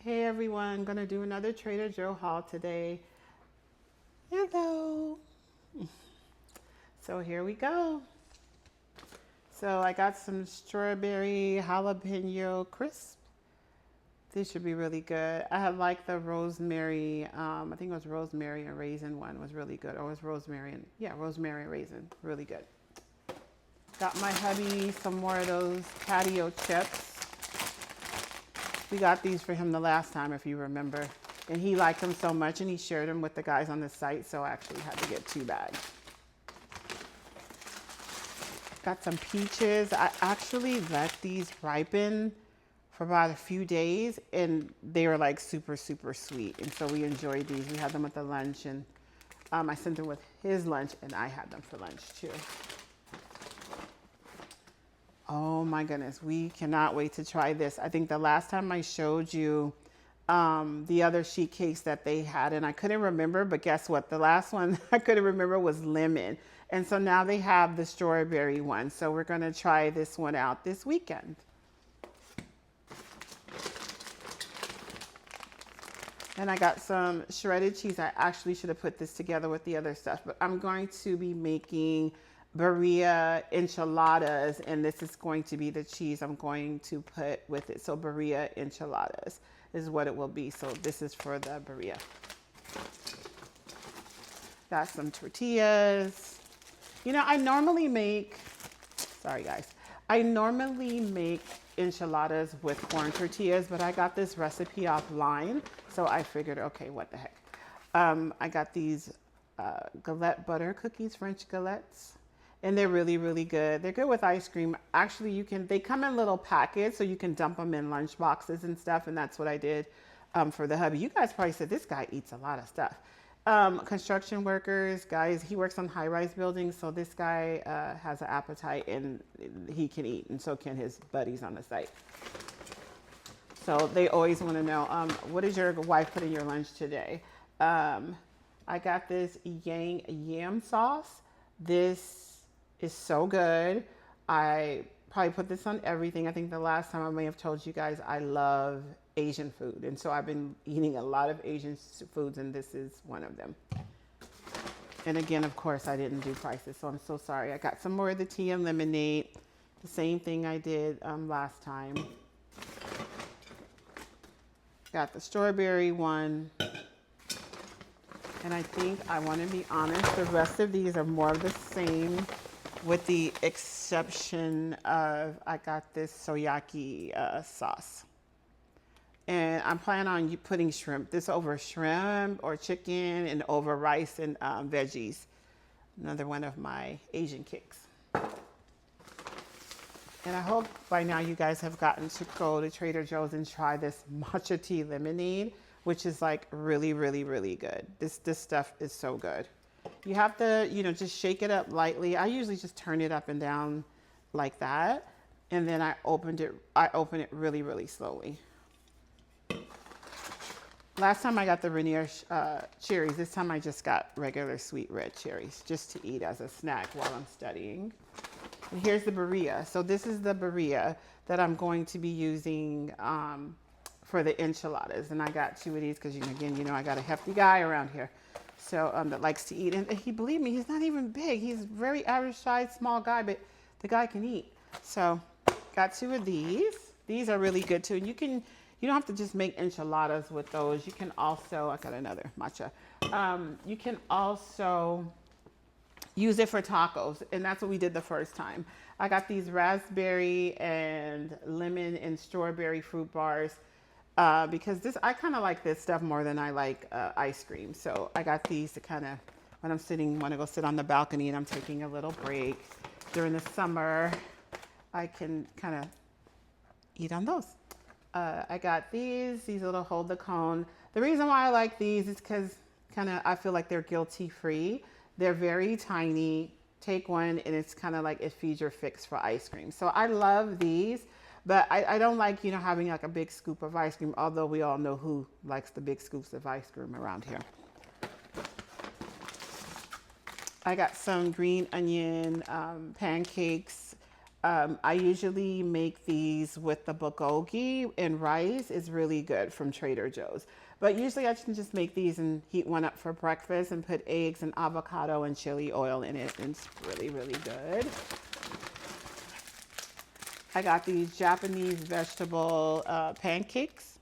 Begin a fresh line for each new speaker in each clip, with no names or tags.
Hey everyone, gonna do another Trader Joe haul today. Hello. So here we go. So I got some strawberry jalapeno crisp. These should be really good. I have like the rosemary, I think it was rosemary and raisin one was really good. Or it was rosemary and, yeah, rosemary and raisin, really good. Got my hubby some more of those patio chips. We got these for him the last time, if you remember. And he liked them so much and he shared them with the guys on the site, so I actually had to get 2 bags. Got some peaches. I actually let these ripen for about a few days and they were like super, super sweet. And so we enjoyed these. We had them with the lunch and I sent them with his lunch and I had them for lunch too. Oh my goodness, we cannot wait to try this. I think the last time I showed you the other sheet cakes that they had, and I couldn't remember, but guess what? The last one I couldn't remember was lemon. And so now they have the strawberry one. So we're gonna try this one out this weekend. And I got some shredded cheese. I actually should have put this together with the other stuff, but I'm going to be making birria enchiladas, and this is going to be the cheese I'm going to put with it. So birria enchiladas is what it will be. So this is for the birria. Got some tortillas. You know, I normally make, sorry guys, I normally make enchiladas with corn tortillas, but I got this recipe offline. So I figured, okay, what the heck. I got these galette butter cookies, French galettes. And they're really, really good. They're good with ice cream. Actually, they come in little packets, so you can dump them in lunch boxes and stuff. And that's what I did for the hubby. You guys probably said, this guy eats a lot of stuff. Construction workers, guys, he works on high-rise buildings. So this guy has an appetite and he can eat. And so can his buddies on the site. So they always want to know, what did your wife put in your lunch today? I got this yang yam sauce. This is so good. I probably put this on everything. I think the last time I may have told you guys I love Asian food. And so I've been eating a lot of Asian foods and this is one of them. And again, of course, I didn't do prices, so I'm so sorry. I got some more of the tea and lemonade. The same thing I did last time. Got the strawberry one. And I think, I want to be honest, the rest of these are more of the same, with the exception of I got this soyaki sauce. And I'm planning on putting shrimp, this over shrimp or chicken and over rice and veggies. Another one of my Asian cakes. And I hope by now you guys have gotten to go to Trader Joe's and try this matcha tea lemonade, which is like really, really, really good. This stuff is so good. You have to, just shake it up lightly. I usually just turn it up and down like that. And then I open it really, really slowly. Last time I got the Rainier cherries. This time I just got regular sweet red cherries just to eat as a snack while I'm studying. And here's the birria. So this is the birria that I'm going to be using for the enchiladas. And I got 2 of these because, again, I got a hefty guy around here. So that likes to eat. And believe me, he's not even big. He's very average size, small guy, but the guy can eat. So got 2 of these. These are really good too. And you don't have to just make enchiladas with those. You can also, I got another matcha. You can also use it for tacos. And that's what we did the first time. I got these raspberry and lemon and strawberry fruit bars. Because I kind of like this stuff more than I like ice cream. So I got these to kind of, when I'm want to go sit on the balcony and I'm taking a little break during the summer, I can kind of eat on those. I got these little hold the cone. The reason why I like these is because I feel like they're guilty free. They're very tiny. Take one and it's kind of like it feeds your fix for ice cream. So I love these. But I don't like, having like a big scoop of ice cream, although we all know who likes the big scoops of ice cream around here. I got some green onion pancakes. I usually make these with the bulgogi and rice. It's really good from Trader Joe's. But usually I can just make these and heat one up for breakfast and put eggs and avocado and chili oil in it. And it's really, really good. I got these Japanese vegetable pancakes.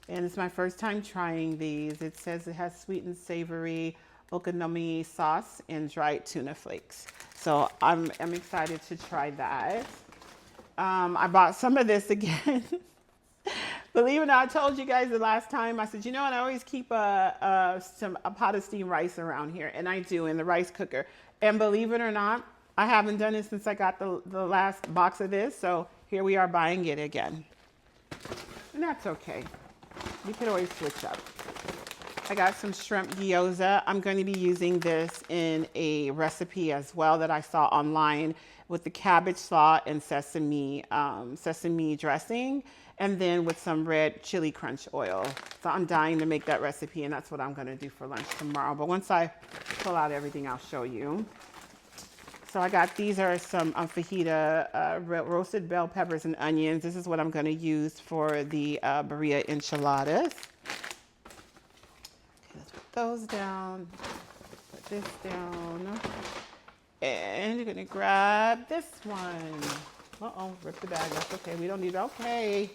And it's my first time trying these. It says it has sweet and savory okonomi sauce and dried tuna flakes. So I'm excited to try that. I bought some of this again. Believe it or not, I told you guys the last time, I said, you know what, I always keep a pot of steamed rice around here. And I do, in the rice cooker. And believe it or not, I haven't done it since I got the last box of this. So here we are buying it again. And that's okay. We could always switch up. I got some shrimp gyoza. I'm going to be using this in a recipe as well that I saw online with the cabbage slaw and sesame dressing, and then with some red chili crunch oil. So I'm dying to make that recipe, and that's what I'm going to do for lunch tomorrow. But once I pull out everything, I'll show you. So I got, these are some fajita, roasted bell peppers and onions. This is what I'm going to use for the birria enchiladas. Those down, put this down, and you're gonna grab this one. Uh-oh, rip the bag, that's okay, we don't need it, okay.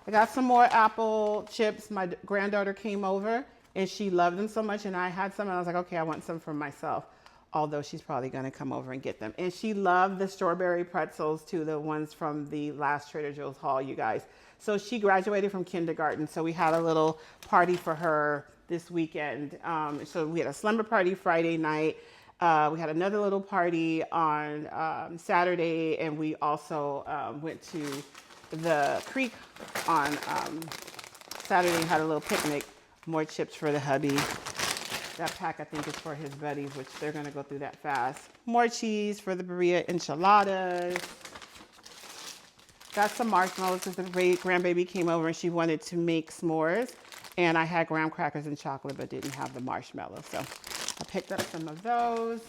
I got some more apple chips. My granddaughter came over and she loved them so much, and I had some and I was like, okay, I want some for myself. Although she's probably gonna come over and get them. And she loved the strawberry pretzels too, the ones from the last Trader Joe's haul, you guys. So she graduated from kindergarten, so we had a little party for her this weekend. So we had a slumber party Friday night. We had another little party on Saturday, and we also went to the creek on Saturday and had a little picnic. More chips for the hubby. That pack I think is for his buddies, which they're gonna go through that fast. More cheese for the birria enchiladas. Got some marshmallows because the grandbaby came over and she wanted to make s'mores. And I had graham crackers and chocolate, but didn't have the marshmallows. So I picked up some of those.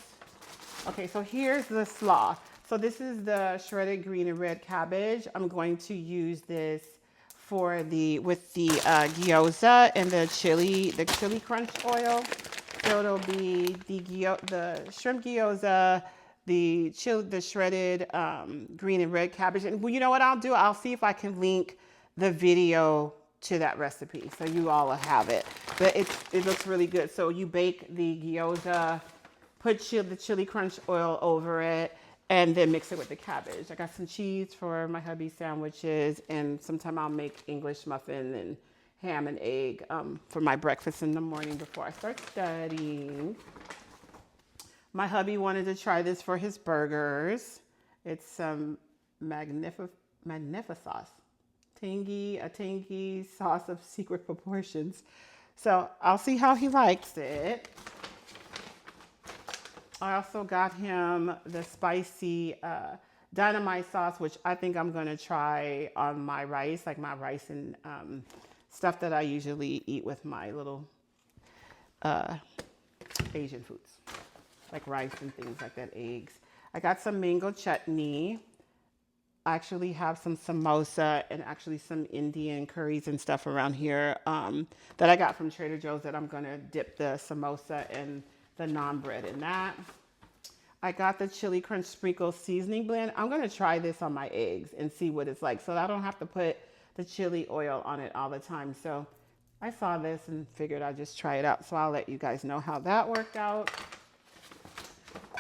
Okay, so here's the slaw. So this is the shredded green and red cabbage. I'm going to use this for with the gyoza and the chili crunch oil. So it'll be the shrimp gyoza, the shredded green and red cabbage. And you know what I'll do? I'll see if I can link the video to that recipe so you all will have it. But it looks really good. So you bake the gyoza, put the chili crunch oil over it, and then mix it with the cabbage. I got some cheese for my hubby sandwiches, and sometime I'll make English muffin and ham and egg for my breakfast in the morning before I start studying. My hubby wanted to try this for his burgers. It's some magnificent sauce. A tangy sauce of secret proportions. So I'll see how he likes it. I also got him the spicy dynamite sauce, which I think I'm gonna try on my rice, like my rice and stuff that I usually eat with my little Asian foods, like rice and things like that, eggs. I got some mango chutney. I actually have some samosa and actually some Indian curries and stuff around here that I got from Trader Joe's that I'm gonna dip the samosa and the naan bread in that. I got the chili crunch sprinkle seasoning blend. I'm gonna try this on my eggs and see what it's like, so I don't have to put the chili oil on it all the time. So I saw this and figured I'd just try it out. So I'll let you guys know how that worked out.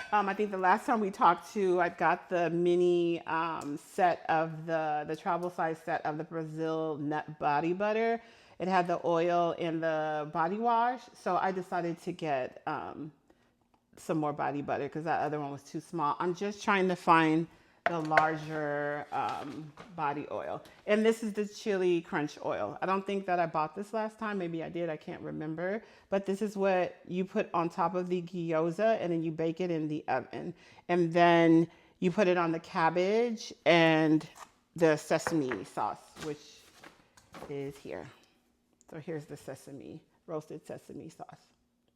I think the last time we talked to, I got the mini set of the travel size set of the Brazil nut body butter. It had the oil and the body wash. So I decided to get some more body butter because that other one was too small. I'm just trying to find the larger body oil. And this is the chili crunch oil. I don't think that I bought this last time. Maybe I did, I can't remember. But this is what you put on top of the gyoza, and then you bake it in the oven. And then you put it on the cabbage and the sesame sauce, which is here. So here's the sesame, roasted sesame sauce,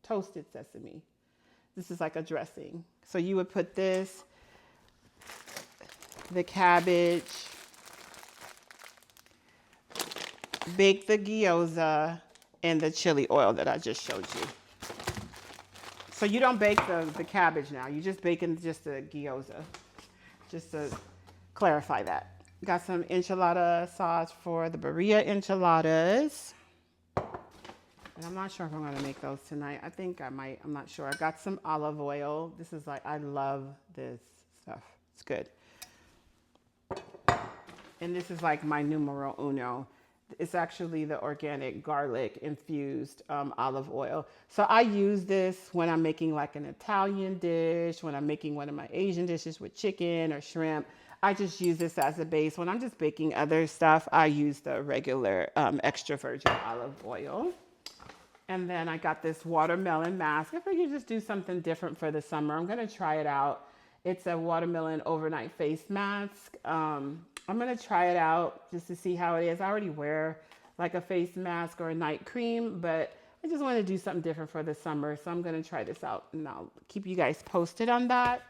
toasted sesame. This is like a dressing. So you would put this the cabbage, bake the gyoza, and the chili oil that I just showed you. So you don't bake the cabbage now. You just bake in just the gyoza. Just to clarify that. Got some enchilada sauce for the birria enchiladas. And I'm not sure if I'm going to make those tonight. I think I might. I'm not sure. I got some olive oil. This is like, I love this stuff. It's good. And this is like my numero uno. It's actually the organic garlic infused olive oil. So I use this when I'm making like an Italian dish, when I'm making one of my Asian dishes with chicken or shrimp. I just use this as a base. When I'm just baking other stuff, I use the regular extra virgin olive oil. And then I got this watermelon mask. I figured just do something different for the summer. I'm going to try it out. It's a watermelon overnight face mask. I'm going to try it out just to see how it is. I already wear like a face mask or a night cream, but I just want to do something different for the summer. So I'm going to try this out and I'll keep you guys posted on that.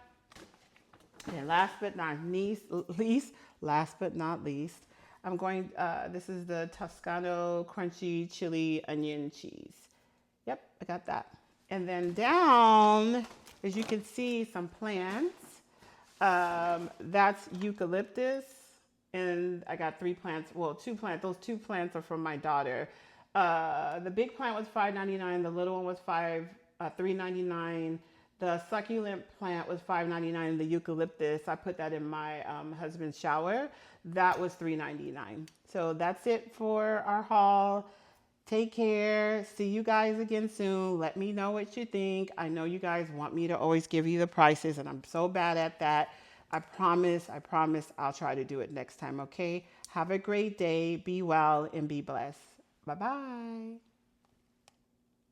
And last but not least, I'm going, this is the Toscano crunchy chili onion cheese. Yep, I got that. And then down, as you can see, some plants. That's eucalyptus. And I got 3 plants, well, 2 plants. Those 2 plants are from my daughter. The big plant was $5.99. The little one was $3.99. The succulent plant was $5.99. The eucalyptus, I put that in my husband's shower. That was $3.99. So that's it for our haul. Take care. See you guys again soon. Let me know what you think. I know you guys want me to always give you the prices, and I'm so bad at that. I promise I'll try to do it next time, okay? Have a great day. Be well and be blessed. Bye-bye.